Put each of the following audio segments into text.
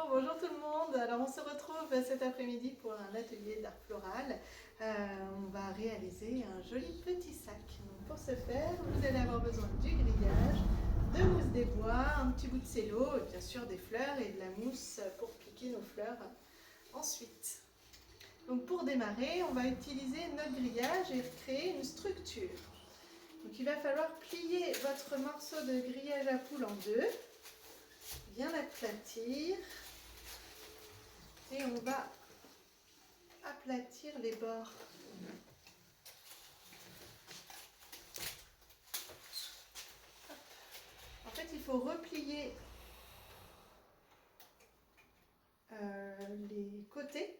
Bonjour tout le monde. Alors on se retrouve cet après-midi pour un atelier d'art floral. On va réaliser un joli petit sac. Donc pour ce faire, vous allez avoir besoin du grillage, de mousse des bois, un petit bout de cello, et bien sûr des fleurs et de la mousse pour piquer nos fleurs ensuite. Donc pour démarrer, on va utiliser notre grillage et créer une structure. Donc il va falloir plier votre morceau de grillage à poule en deux, bien l'aplatir. Et on va aplatir les bords. En fait, il faut replier les côtés.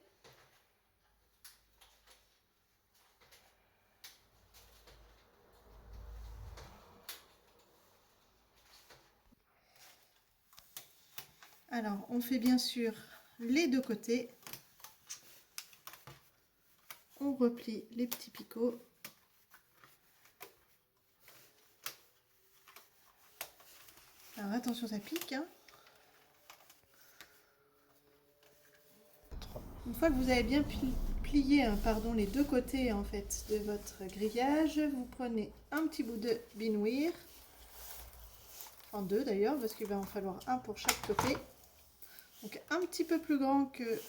Alors, on fait bien sûr les deux côtés. On replie les petits picots. Alors attention, ça pique, hein. Une fois que vous avez bien plié les deux côtés en fait de votre grillage, vous prenez un petit bout de binouir, en deux d'ailleurs, parce qu'il va en falloir un pour chaque côté. Donc un petit peu plus grand que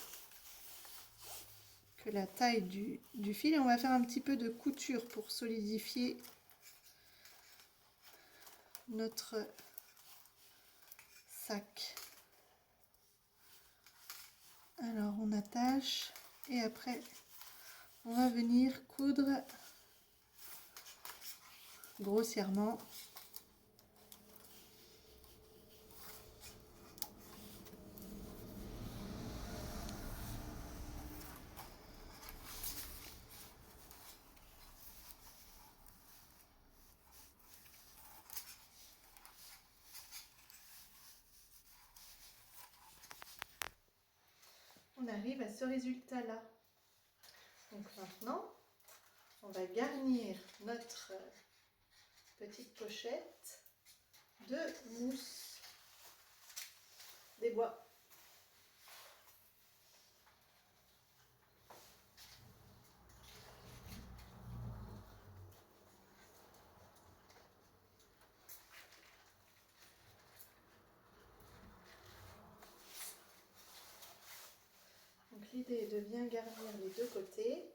la taille du fil, et on va faire un petit peu de couture pour solidifier notre sac. Alors on attache et après on va venir coudre grossièrement. On arrive à ce résultat-là. Donc maintenant, on va garnir notre petite pochette de mousse des bois. Donc l'idée est de bien garnir les deux côtés.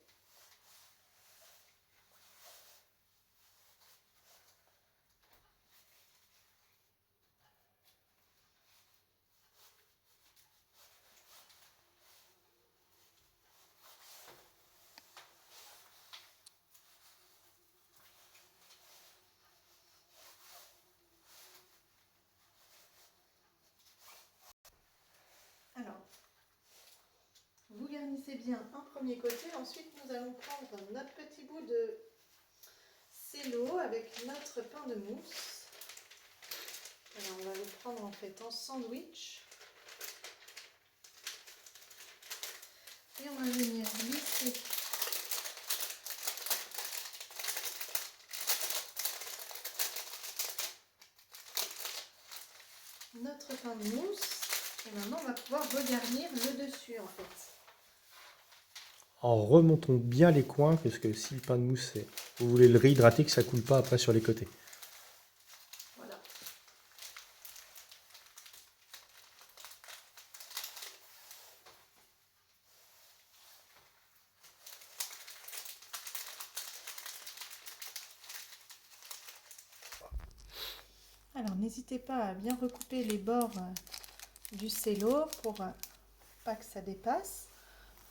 Alors, vous garnissez bien un premier côté, ensuite nous allons prendre notre petit bout de cello avec notre pain de mousse. Alors on va le prendre en fait en sandwich. Et on va venir glisser notre pain de mousse. Et maintenant on va pouvoir regarnir le dessus en fait. En remontant bien les coins, parce que si le pain de mousse, vous voulez le réhydrater, que ça ne coule pas après sur les côtés. Voilà. Alors n'hésitez pas à bien recouper les bords du cello pour pas que ça dépasse.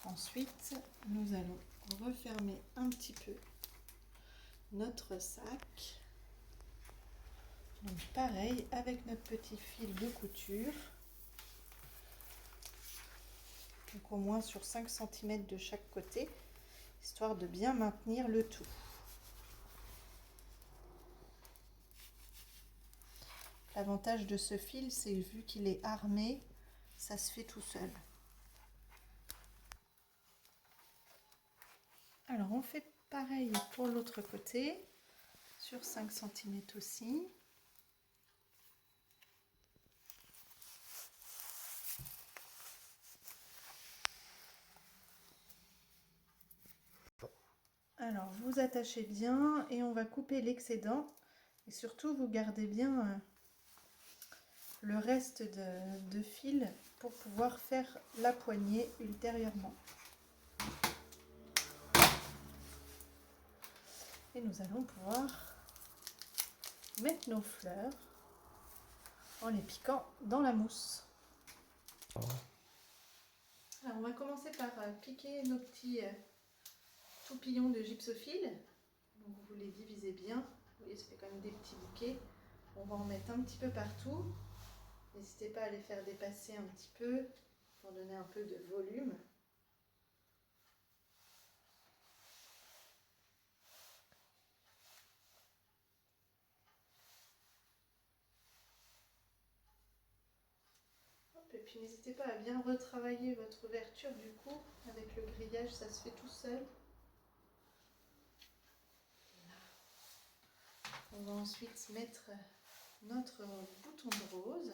Ensuite, nous allons refermer un petit peu notre sac. Donc pareil avec notre petit fil de couture. Donc au moins sur 5 cm de chaque côté, histoire de bien maintenir le tout. L'avantage de ce fil, c'est vu qu'il est armé, ça se fait tout seul. Alors on fait pareil pour l'autre côté, sur 5 cm aussi. Alors, vous attachez bien et on va couper l'excédent. Et surtout, vous gardez bien le reste de fil pour pouvoir faire la poignée ultérieurement. Et nous allons pouvoir mettre nos fleurs en les piquant dans la mousse. Alors, on va commencer par piquer nos petits toupillons de gypsophile. Donc, vous les divisez bien. Vous voyez, ça fait quand même des petits bouquets. On va en mettre un petit peu partout. N'hésitez pas à les faire dépasser un petit peu pour donner un peu de volume. Et puis n'hésitez pas à bien retravailler votre ouverture du coup, avec le grillage, ça se fait tout seul. Voilà. On va ensuite mettre notre bouton de rose.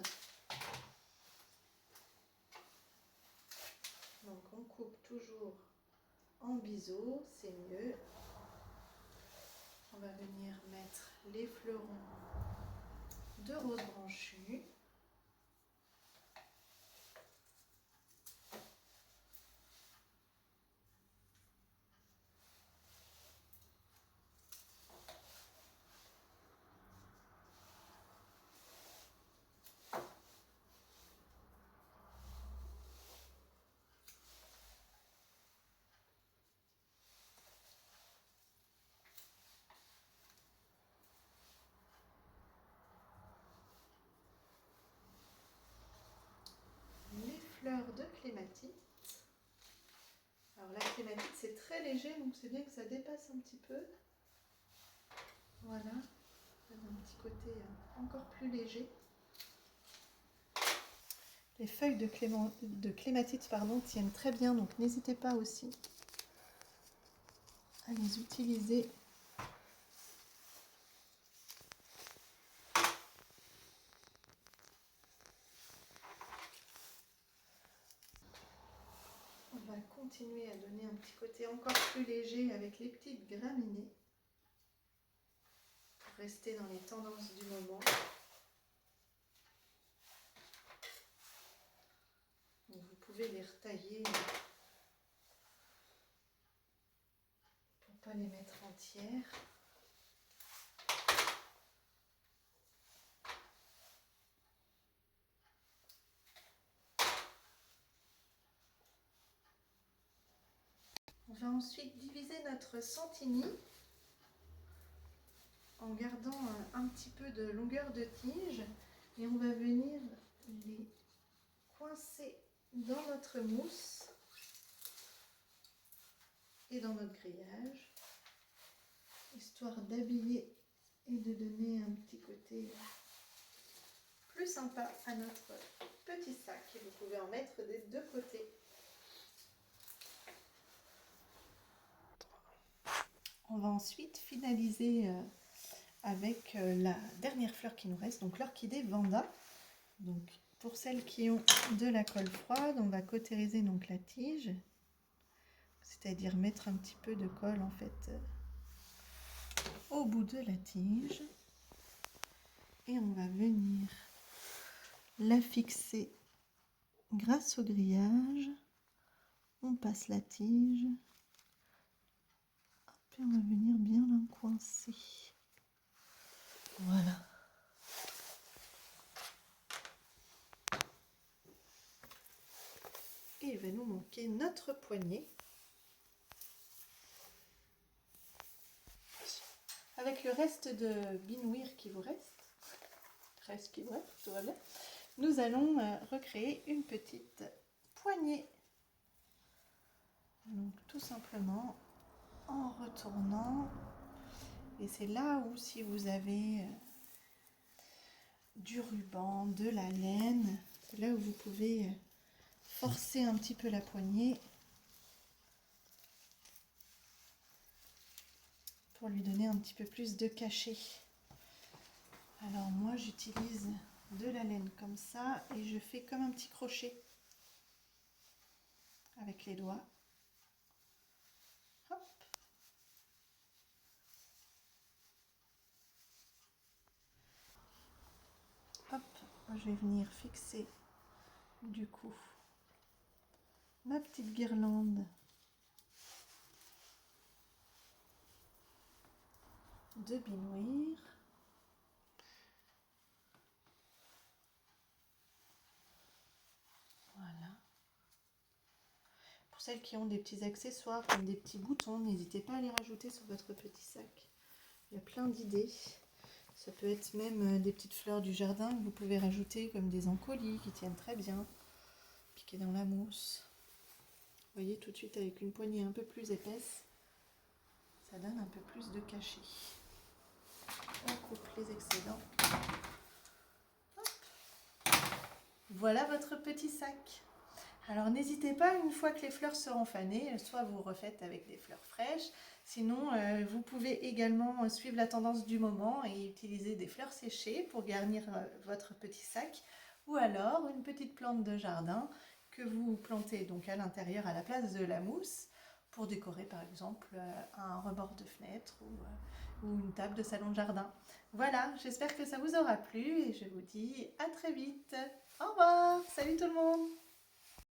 Donc on coupe toujours en biseau, c'est mieux. On va venir mettre les fleurons de rose branchue. Les fleurs de clématite. Alors la clématite c'est très léger, donc c'est bien que ça dépasse un petit peu. Voilà, ça donne un petit côté encore plus léger. Les feuilles de clématite tiennent très bien, donc n'hésitez pas aussi à les utiliser. On va continuer à donner un petit côté encore plus léger avec les petites graminées. Pour rester dans les tendances du moment. Donc vous pouvez les retailler pour ne pas les mettre entières. On va ensuite diviser notre sentini en gardant un petit peu de longueur de tige et on va venir les coincer dans notre mousse et dans notre grillage, histoire d'habiller et de donner un petit côté plus sympa à notre petit sac. Et vous pouvez en mettre des deux côtés. On va ensuite finaliser avec la dernière fleur qui nous reste, donc l'orchidée Vanda. Donc pour celles qui ont de la colle froide, on va cautériser donc la tige, c'est-à-dire mettre un petit peu de colle en fait au bout de la tige. Et on va venir la fixer grâce au grillage. On passe la tige. Et on va venir bien la coincer. Voilà. Et il va nous manquer notre poignée. Avec le reste de binouir qui vous reste, tout va bien, nous allons recréer une petite poignée. Donc tout simplement en retournant, et c'est là où si vous avez du ruban, de la laine, c'est là où vous pouvez forcer un petit peu la poignée pour lui donner un petit peu plus de cachet. Alors moi j'utilise de la laine comme ça et je fais comme un petit crochet avec les doigts. Hop. Je vais venir fixer du coup ma petite guirlande de binouir. Voilà. Pour celles qui ont des petits accessoires comme des petits boutons, n'hésitez pas à les rajouter sur votre petit sac. Il y a plein d'idées. Ça peut être même des petites fleurs du jardin que vous pouvez rajouter comme des encolis qui tiennent très bien, piquées dans la mousse. Vous voyez tout de suite avec une poignée un peu plus épaisse, ça donne un peu plus de cachet. On coupe les excédents. Hop. Voilà votre petit sac. Alors n'hésitez pas, une fois que les fleurs seront fanées, soit vous refaites avec des fleurs fraîches, sinon vous pouvez également suivre la tendance du moment et utiliser des fleurs séchées pour garnir votre petit sac, ou alors une petite plante de jardin que vous plantez donc à l'intérieur à la place de la mousse pour décorer par exemple un rebord de fenêtre ou une table de salon de jardin. Voilà, j'espère que ça vous aura plu et je vous dis à très vite. Au revoir, salut tout le monde.